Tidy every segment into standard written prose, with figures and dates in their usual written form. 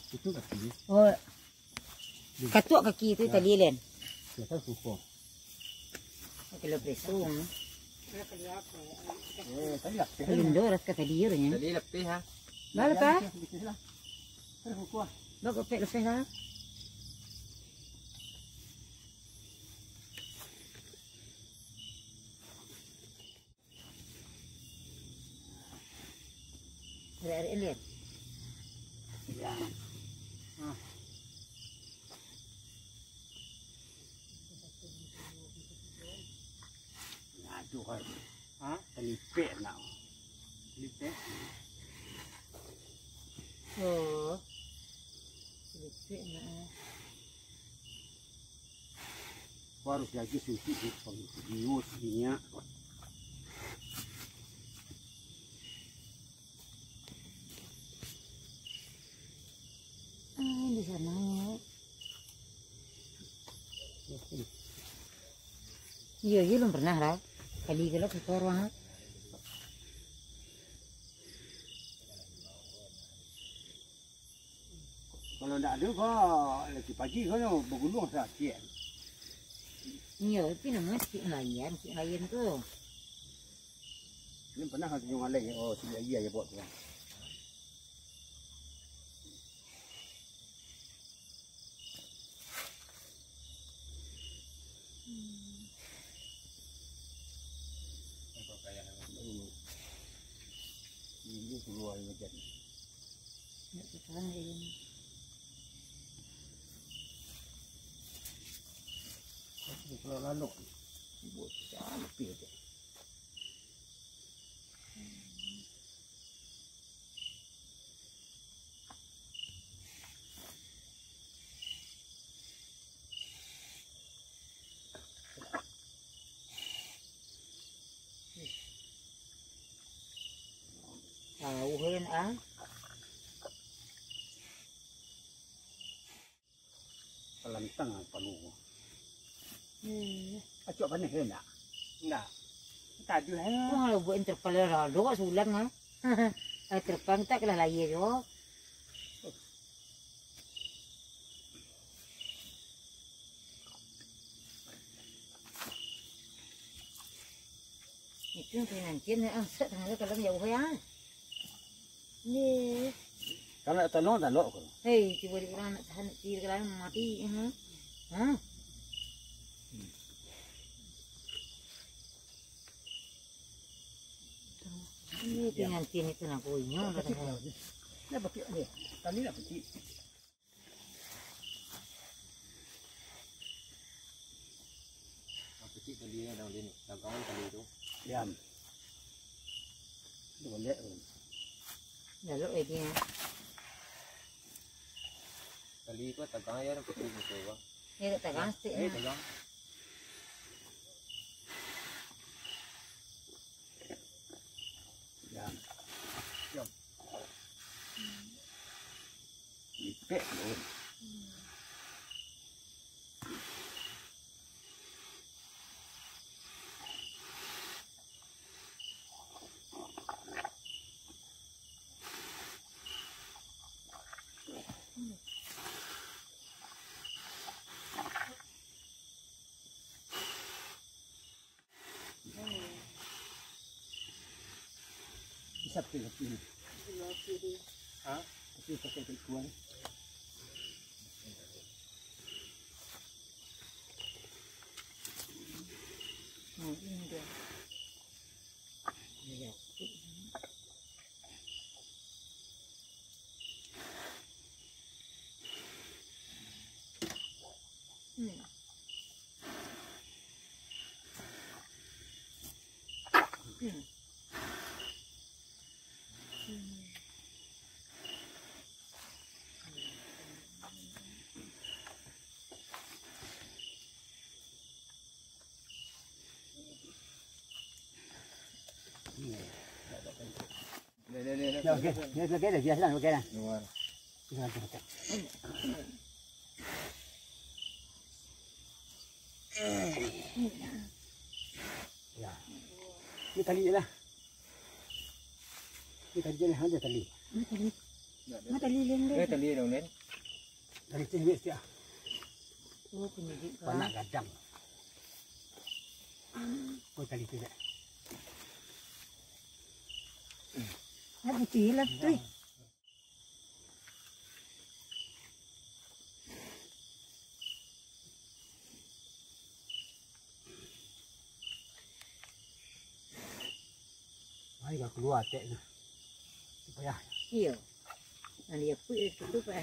Itu kaki. Oh. Katuk kaki itu tadi Len. Kita suko. Kalau presung. Tadi lah. Lindo ras kata dia nya. Tadi lebih ha. Bal pa? Terus suko. Bago pe lepas lah. Dari Len. Ya. Aduh, ha? Telipek nak. Telipek. Oh. Telipek nak. Baru lagi suci di penggius minyak. Di sana. Iya, belum pernah lah. Kali kalau ke orang. Kalau tak ada kau lagi pagi kau bergulung sakit. Iya, itu namanya si layan tu. Ini pernah kau tunjuk lain. Oh, si lagi aja buat tu. Ini keluar macam ni. Nak sekarang ini. Kalau lalu, buat macam lebih je. Tahu kan ah? Pelantang palu. Acok panas ke tak? Enggak. Tak ada lah. Kalau buat terpal rado sulang ah. Terpang tak kelah laya jo. Itu nanti nak angkat tengah kalau jauh ya. Ni. Kalau tak tolong tak lok kau. Hei, tiba di orang nak tahan tir kalau mati. Ha? Ini nanti itu nak punya. Nak pakai ni. Tali nak pakai. Apa sih tali ni dalam ni? Dalam tali tu. Diam. Tu boleh. Lalu dia. Tali ko tagang ya pakai ni tu. Dia tagang sih. Tagang. Lipek loh. Bisa pilih. Hah? Tapi pakai kuah. Ini dia. Ya. okey. Dia okey dah, biasa dah okey dah. Luar. Ya. Ni tali je lah. Ni tali je lah, ada tali. Mata lilin Eh, deh. tali dong, Den. Tali tu ni setiap. Oh, penyidik Panak kan. gadang. Oh tali tu je. Ada putih lah tu. Mari kau keluar tek tu. Supaya Iya. Nanti aku itu tu pak.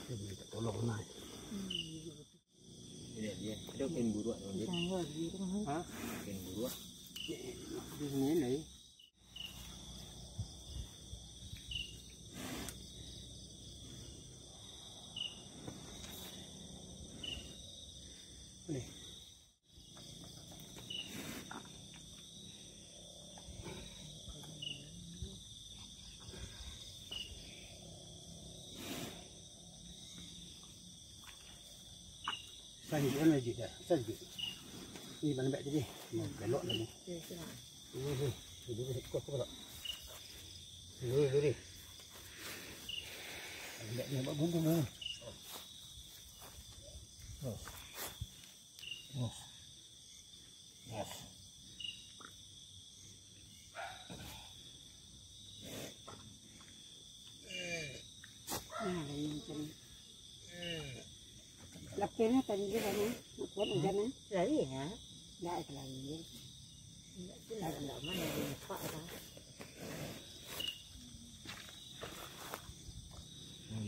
dia minta tolong naik. Dia. Ada kain buruak dong, Den. Jangan di rumah. Ha? Kain buruak. Di sini ni. Ni. Saya ni lagi dah. Saya lagi. Ni mana baik tadi. Belok lagi. Dulu kau tak. Dulu. Ada ni buat bumbu ni. Yes. Lapenya tadi je kan? Buat hujan ah? Lari ya? Dah itu lagi. Tidak mana yang pak dah.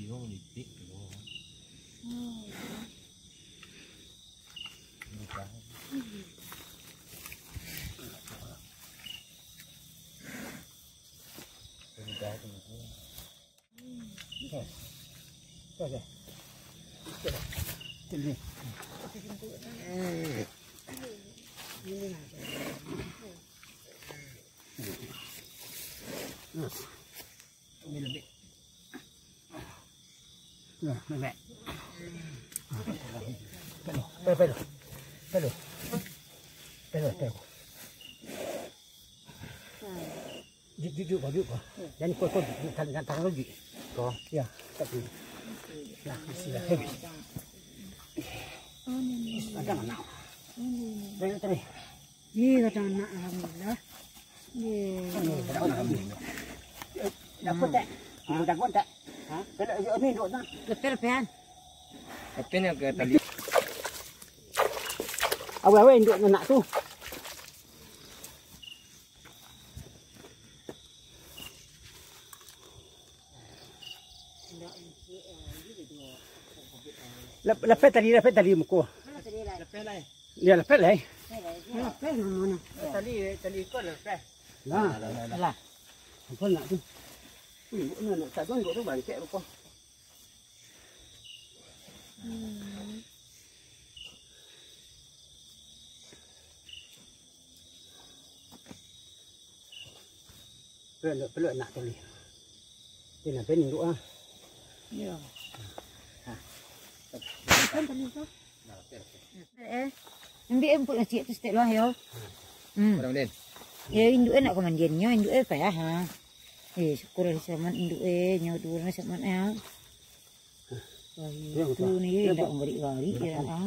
Yung litik dulu. Okey. Sini. Ini lebih. Nah, lebih. Pelo. Duduk kau. Dan kau tangan lagi. Kau. Ya, tapi. Nah, sila heavy. Ada mana? Banyak tadi. Iya kata anak alhamdulillah. Alhamdulillah. Dapat tak? Dapat tak? Ha? Kalau ni duduk tak? Lepehan. Tapi ni ke tali. Awal-awal duduk nak tu. Lepet tali muka. Ya lepet lah. Lepeh mana? Tali kau lepet. Lah. Apa nak tu? Nak tak duduk tu bangkit apa? Peluk nak tali. Dia nak pening duk ah. Ya. Kan tadi tu. Ambil empuk nasi tu setiap lah ya. Orang Den. Ya induk nak kemandiannya, induk apa ya ha. Syukur sama induk nyawa dua nasi sama ya. Tu ni tak memberi ya ha.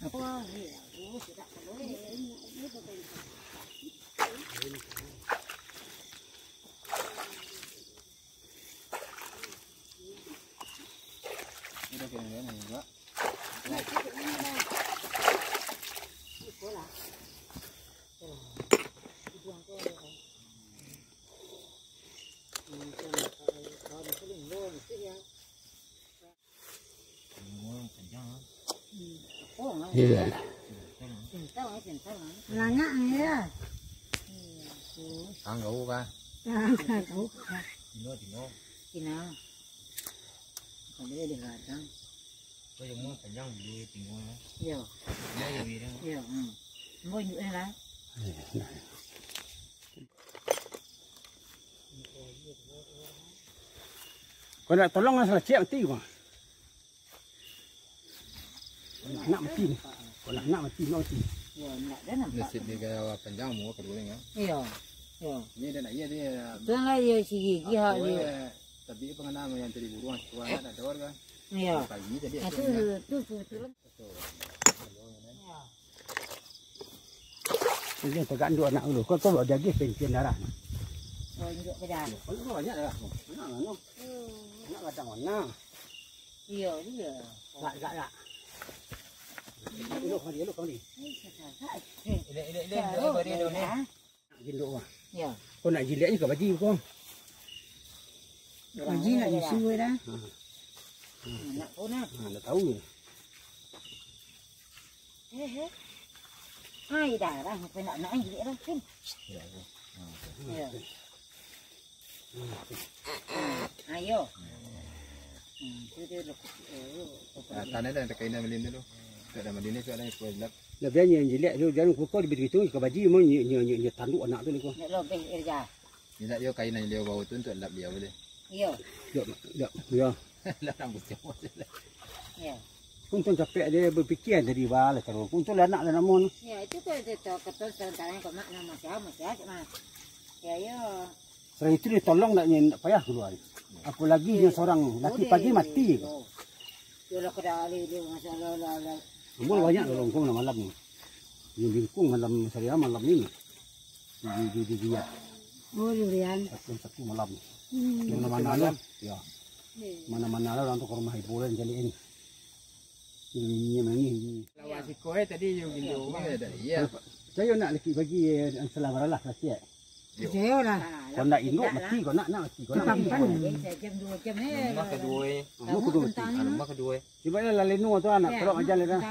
Wah, Ada kain ni juga. Iya. Langa ya. Angau ka. Tahu. Tino. Kina. Kalau dia datang. Có giống muốn phải dòng gì tình huống đó. Nhiều. Mấy gì đó. Nhiều. Mua nhựa này lá. Còn lại tolong là chẹo tí mà. Nặng mà tin. Còn lại nặng mà tin nó tin. Nhiều nặng đấy nằm. Nó xịt đi cái phần dòng mua cái đuôi này. Nhiều. Nhiều. Như thế này như thế. Tương lai nhiều chỉ gì họ nhiều. Tapi pengenal yang tadi buruan, buruan ada dor kan. Nhiều. Pagi tadi. Itu. Jadi tegan dua anak dulu. Kau bawa daging pensiun darah. Rồi nhựa cái đàn. Kau banyak dah. Nak kacang mana? Nhiều chứ nhiều. Gak. Elok kali. Ini beri dulu ni. Jiluk mah. Nhiều. Kau nak jilik juga baju kau. Baju nak disuai dah. Nak pun nak. Dah tahu ni. Ai đã ra phải nặng nặng gì đó xin. Ai vô. Tanah dah kain dah melin dulu. Tak ada melin ni tu ada kuat lap. Là bây giờ jilik tu jangan kau di begitu kau baju mau nyi tanduk anak tu ni kau. Nak lebih kerja. Ni tak yo kain yang dia bawa tu untuk lap dia boleh. Yo. Ya. Lap rambut siapa boleh. Ya. Kuntung capek dia berfikir dari bala terus. Kuntung anak dan namun. Ya itu kau itu ketul sekarang kau mak nama siapa cuma. Ya yo. Setelah itu dia tolong nak payah keluar. Apalagi dia seorang laki pagi mati. Yo lah kedali dia masalah lah. Mula banyak tolong kau malam ni. Yang bingkung malam saya malam ni. Di dia. Oh durian. Satu malam. Mana-mana lah. Ya. Mana-mana lah untuk rumah hiburan jadi ini. Ini. Lawan si koi tadi yo gindu ni dah. Ya. Saya nak lagi bagi selama lah laki. Jauh lah. Kau nak induk mati, kau nak mati. Kau nak mati. Jam 2 jam ni. Rumah kedua. Rumah kedua. Cuba lah lenu tu anak tolong ajar le dah.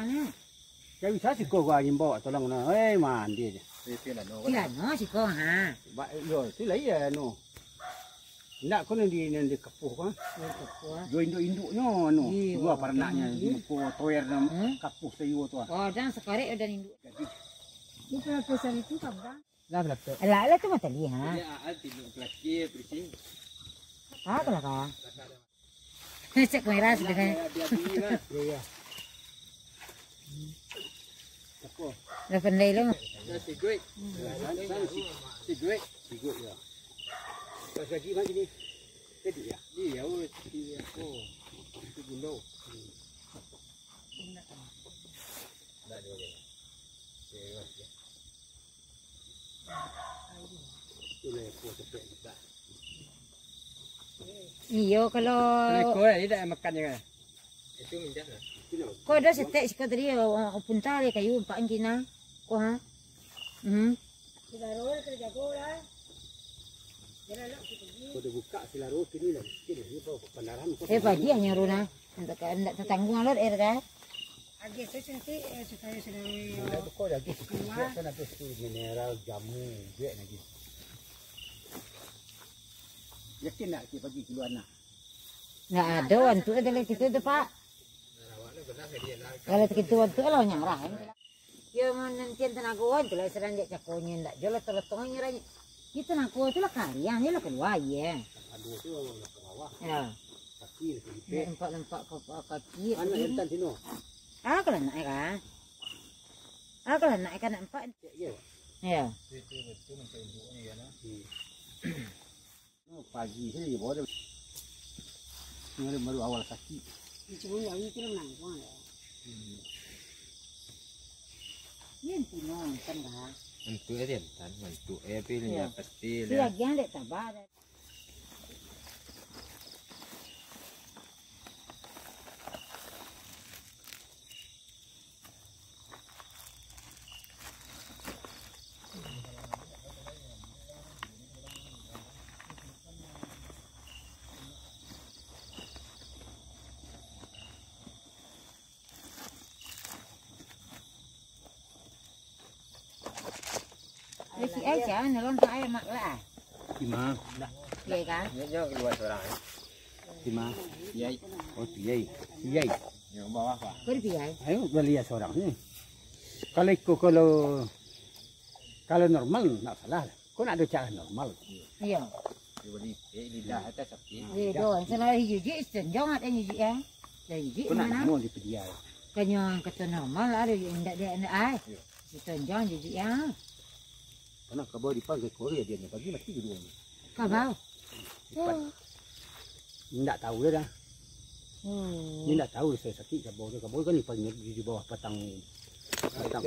Jadi bisa sih kau gua jimbo tolong na. Mandi je. Itu lah no. Tidak no si kau ha. Yo, tu lah ya no. Nak kau ni kapuh kan? Jo induk-induknya no. Gua pernahnya ko toyer nam kapuh sayu tu. Oh dan sekarang udah induk. Itu pesan itu kabar. Dah berapa? Lah tu mata li ha. Ya, alti dulu lagi bersih. Ah kalau kah? Cek merah sudah. Ya. Kapuh. Dah pandai lu. Sigui. Sigui ya. Pas lagi macam ni. Jadi ya. Iya, iya. Oh. Itu gundo. Dah dua je. Iyo kalau Kau ni dah makan je kan? Itu minyak lah. kau dah setek sikit tadi punta le kayu pak Cina. Kau ha? Sudah roll kerja kau lah. Kau dah buka selaru sini lah. Sini ni kau pendaran. Pagi hanya runa. Hendak tertanggung alur kan? Agi senti supaya sudah. Kau lagi. Kita nak mineral jamu je lagi. Yakin nak kita pergi keluar nak? Nggak ada wantu ada lagi itu tu pak. Kalau kita wantu kalau nyarah. Ya menantian tenaga wantu lah serang dia cakonya ndak jelas terletongnya ranya. Kita tenaga tu lah karyanya lah keluar ya. Aduh tu lah ke bawah. Ya. Kaki Nampak kaki. Anak yang tan sini. Ah kalau naik kan? Ah kalau naik kan nampak. Ya. Ya. Itu macam induknya kan? Pagi saya bawa dia. Ini baru awal kaki. Cuma yang itu lah nangkuan ya. Ini punon kan dah. Untuk dia tan, untuk pilihnya pasti Dia jangan dek tabah. Si ai chả nó lon tai mak lah. Lima. Iya kan? Dia keluar seorang. Lima. Yai. Oh, Yai. Yai. Yang bawah Pak. Kau di piai. Ayo beli ya seorang ni. Kalau normal tak salah. Kau nak ada cara normal. Iya. Dia beli lidah atas sapi. Doan sana hiji senjong ada hiji ya. Dari hiji Kau nak mana? mau di pedia. Kanya kata normal ada yang tak ada ai. Senjong hiji ya. Karena kau bawa di pagi Korea dia ni pagi mati dulu. Kau bau. Tak tahu dah. Ni tak tahu saya sakit kau bawa. Kau bawa kan di bawah batang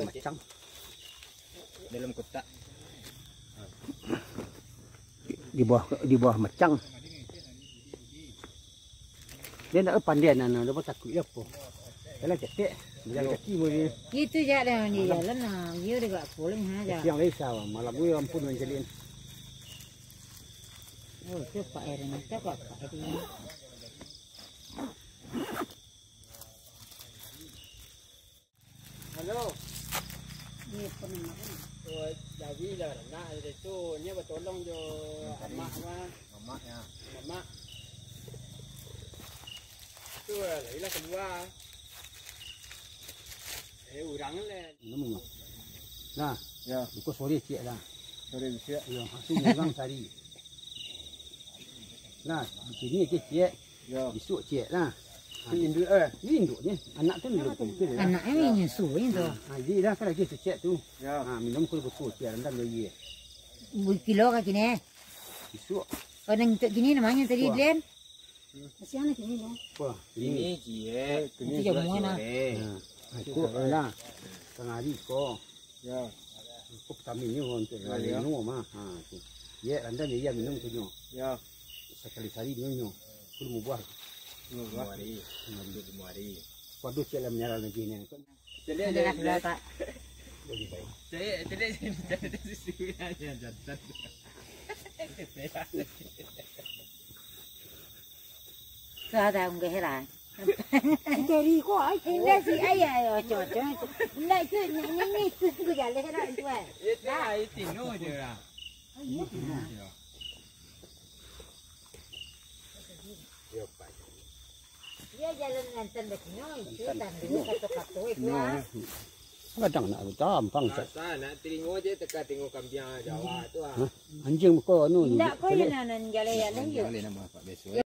macang. Dalam kotak. Di bawah macang. Dia nak pandai nana, dia takut apa. Kalau cetek, dia kaki boleh. Itu je dah ni jalan nah. Dia dekat pulang ha je. Yang lesau, malam gue ampun menjelin. Oh, tu Pak Aaron nak Pak Aaron. Halo. Ni pernah Jadi lah, nak itu ni bertolong jo mak mah. Mamak ya. Mak. Tu lah keluar. Urang le. Nama. Nah, Ya. kau sore cik lah. Sore bisa. Ya, hasil orang cari. Nah, di sini ke cik. Ya. Besok cik lah. Ini induk Ni induknya. Anak tu minum kopi lah. anak ni nyusu itu. Jadi dah kan lagi cik tu. Ya. Minum kopi betul cik rendam lagi. Kilo kat sini. Besok. Kau nang untuk gini namanya tadi Wah. Glen. Masih anak ni lah. Wah, Ini cie. Itu je mana? Aku lah. Tengah hari kau. Ya. Kau pertama ni untuk minum mah. Tu. Ya, rendam dia minum tu nyo. Ya. Sekali sehari minum nyo. Kau mau buah. Dua hari. Induk 5 hari. Kau tu cik lah menyerah lagi ni. Jadi Ada dah tak. Boleh baik. Jadi susu aja jantan. Ada orang heran. Dari kau ai kena si ayah cocok. Nak tu ni tu jalan heran tu eh. Dah, tino je lah. Dia jalan nanti begini, itu dan dia kata itu. Kadang nak tampang. Asal nak teringo je teka tengok kambing Jawa tu ah. Anjing kau anu. Tidak kau yang jalan Boleh nama Pak besok.